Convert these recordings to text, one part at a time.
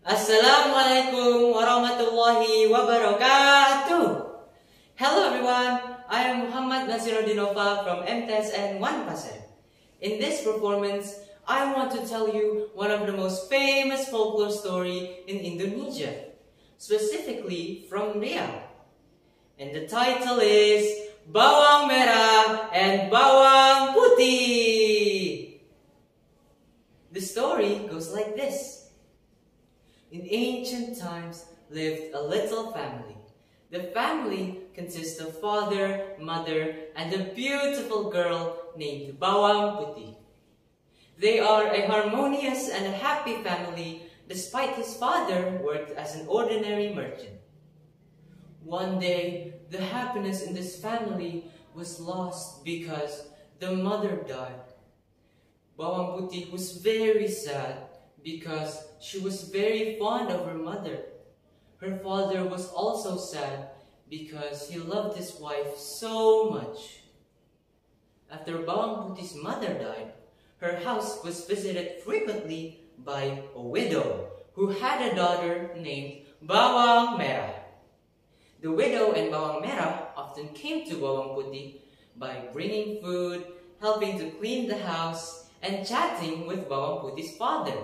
Assalaamu'alaikum warahmatullaahi wabarakaatuh. Hello everyone, I am Muhammad Melcyno Dynova from MTsN Paset. In this performance, I want to tell you one of the most famous folklore story in Indonesia, specifically from Riau. And the title is Bawang Merah and Bawang Putih. The story goes like this. In ancient times lived a little family. The family consists of father, mother, and a beautiful girl named Bawang Putih. They are a harmonious and a happy family despite his father worked as an ordinary merchant. One day, the happiness in this family was lost because the mother died. Bawang Putih was very sad because she was very fond of her mother. Her father was also sad because he loved his wife so much. After Bawang Putih's mother died, her house was visited frequently by a widow who had a daughter named Bawang Merah. The widow and Bawang Merah often came to Bawang Putih by bringing food, helping to clean the house, and chatting with Bawang Putih's father.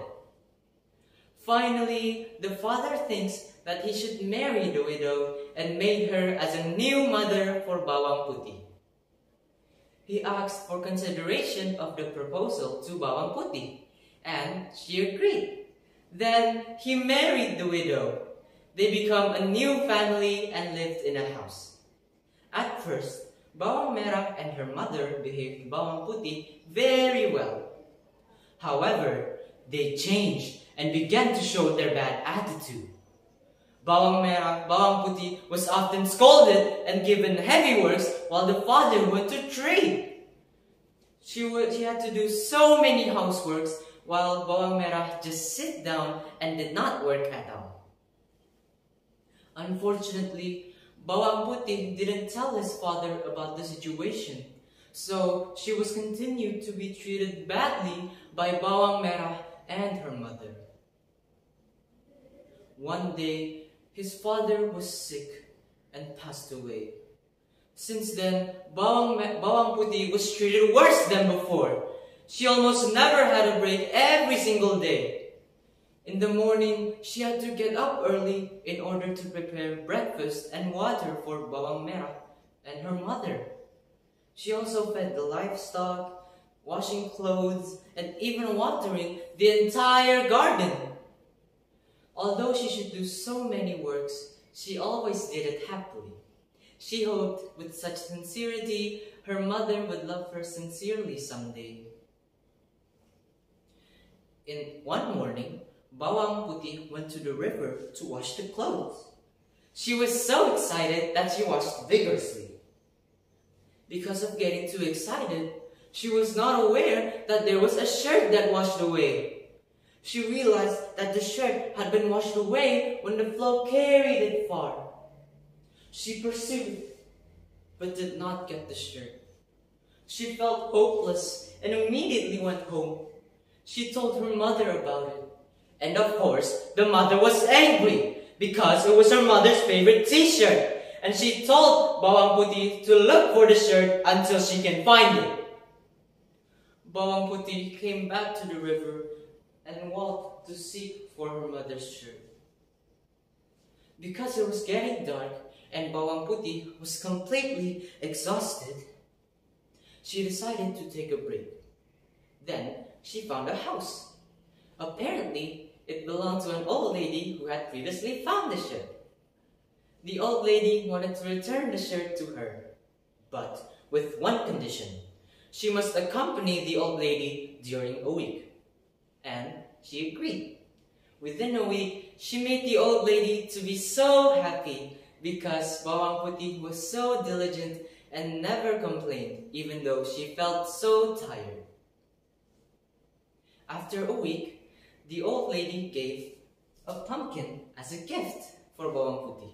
Finally, the father thinks that he should marry the widow and made her as a new mother for Bawang Putih. He asked for consideration of the proposal to Bawang Putih, and she agreed. Then he married the widow. They become a new family and lived in a house. At first, Bawang Merah and her mother behaved Bawang Putih very well. However, they changed and began to show their bad attitude. Bawang Putih was often scolded and given heavy works while the father went to trade. She had to do so many houseworks while Bawang Merah just sit down and did not work at all. Unfortunately, Bawang Putih didn't tell his father about the situation, so she was continued to be treated badly by Bawang Merah and her mother. One day, his father was sick and passed away. Since then, Bawang Putih was treated worse than before. She almost never had a break every single day. In the morning, she had to get up early in order to prepare breakfast and water for Bawang Merah and her mother. She also fed the livestock, washing clothes, and even watering the entire garden. Although she should do so many works, she always did it happily. She hoped with such sincerity her mother would love her sincerely someday. One morning, Bawang Putih went to the river to wash the clothes. She was so excited that she washed vigorously. Because of getting too excited, she was not aware that there was a shirt that washed away. She realized that the shirt had been washed away when the flow carried it far. She pursued, but did not get the shirt. She felt hopeless and immediately went home. She told her mother about it. And of course, the mother was angry because it was her mother's favorite t-shirt. And she told Bawang Putih to look for the shirt until she can find it. Bawang Putih came back to the river and walked to seek for her mother's shirt. Because it was getting dark and Bawang Putih was completely exhausted, she decided to take a break. Then she found a house. Apparently, it belonged to an old lady who had previously found the shirt. The old lady wanted to return the shirt to her, but with one condition. She must accompany the old lady during a week. And she agreed. Within a week, she made the old lady to be so happy because Bawang Putih was so diligent and never complained, even though she felt so tired. After a week, the old lady gave a pumpkin as a gift for Bawang Putih.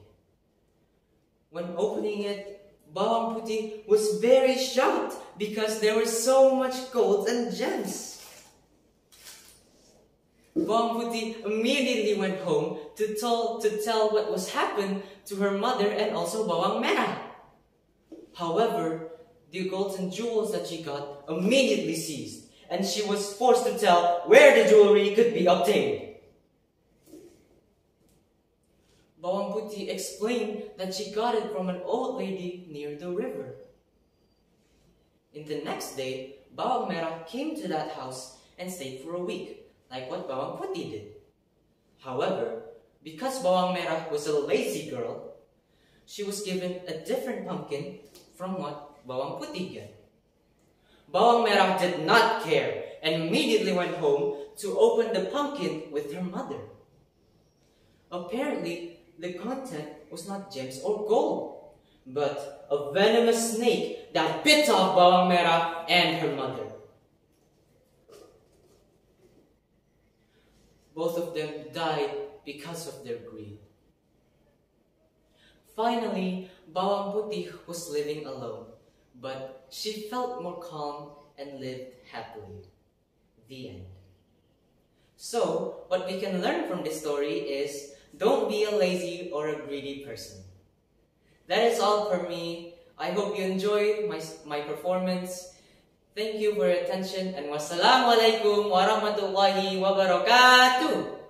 When opening it, Bawang Putih was very shocked because there was so much gold and gems. Bawang Putih immediately went home to tell what was happened to her mother and also Bawang Merah. However, the golden jewels that she got immediately ceased, and she was forced to tell where the jewelry could be obtained. Bawang Putih explained that she got it from an old lady near the river. In the next day, Bawang Merah came to that house and stayed for a week, like what Bawang Putih did. However, because Bawang Merah was a lazy girl, she was given a different pumpkin from what Bawang Putih got. Bawang Merah did not care and immediately went home to open the pumpkin with her mother. Apparently, the content was not gems or gold, but a venomous snake that bit off Bawang Merah and her mother. Both of them died because of their greed. Finally, Bawang Putih was living alone, but she felt more calm and lived happily. The end. So, what we can learn from this story is, don't be a lazy or a greedy person. That is all for me. I hope you enjoyed my performance. Thank you for your attention, and wassalamu'alaikum warahmatullaahi wabarakatuh.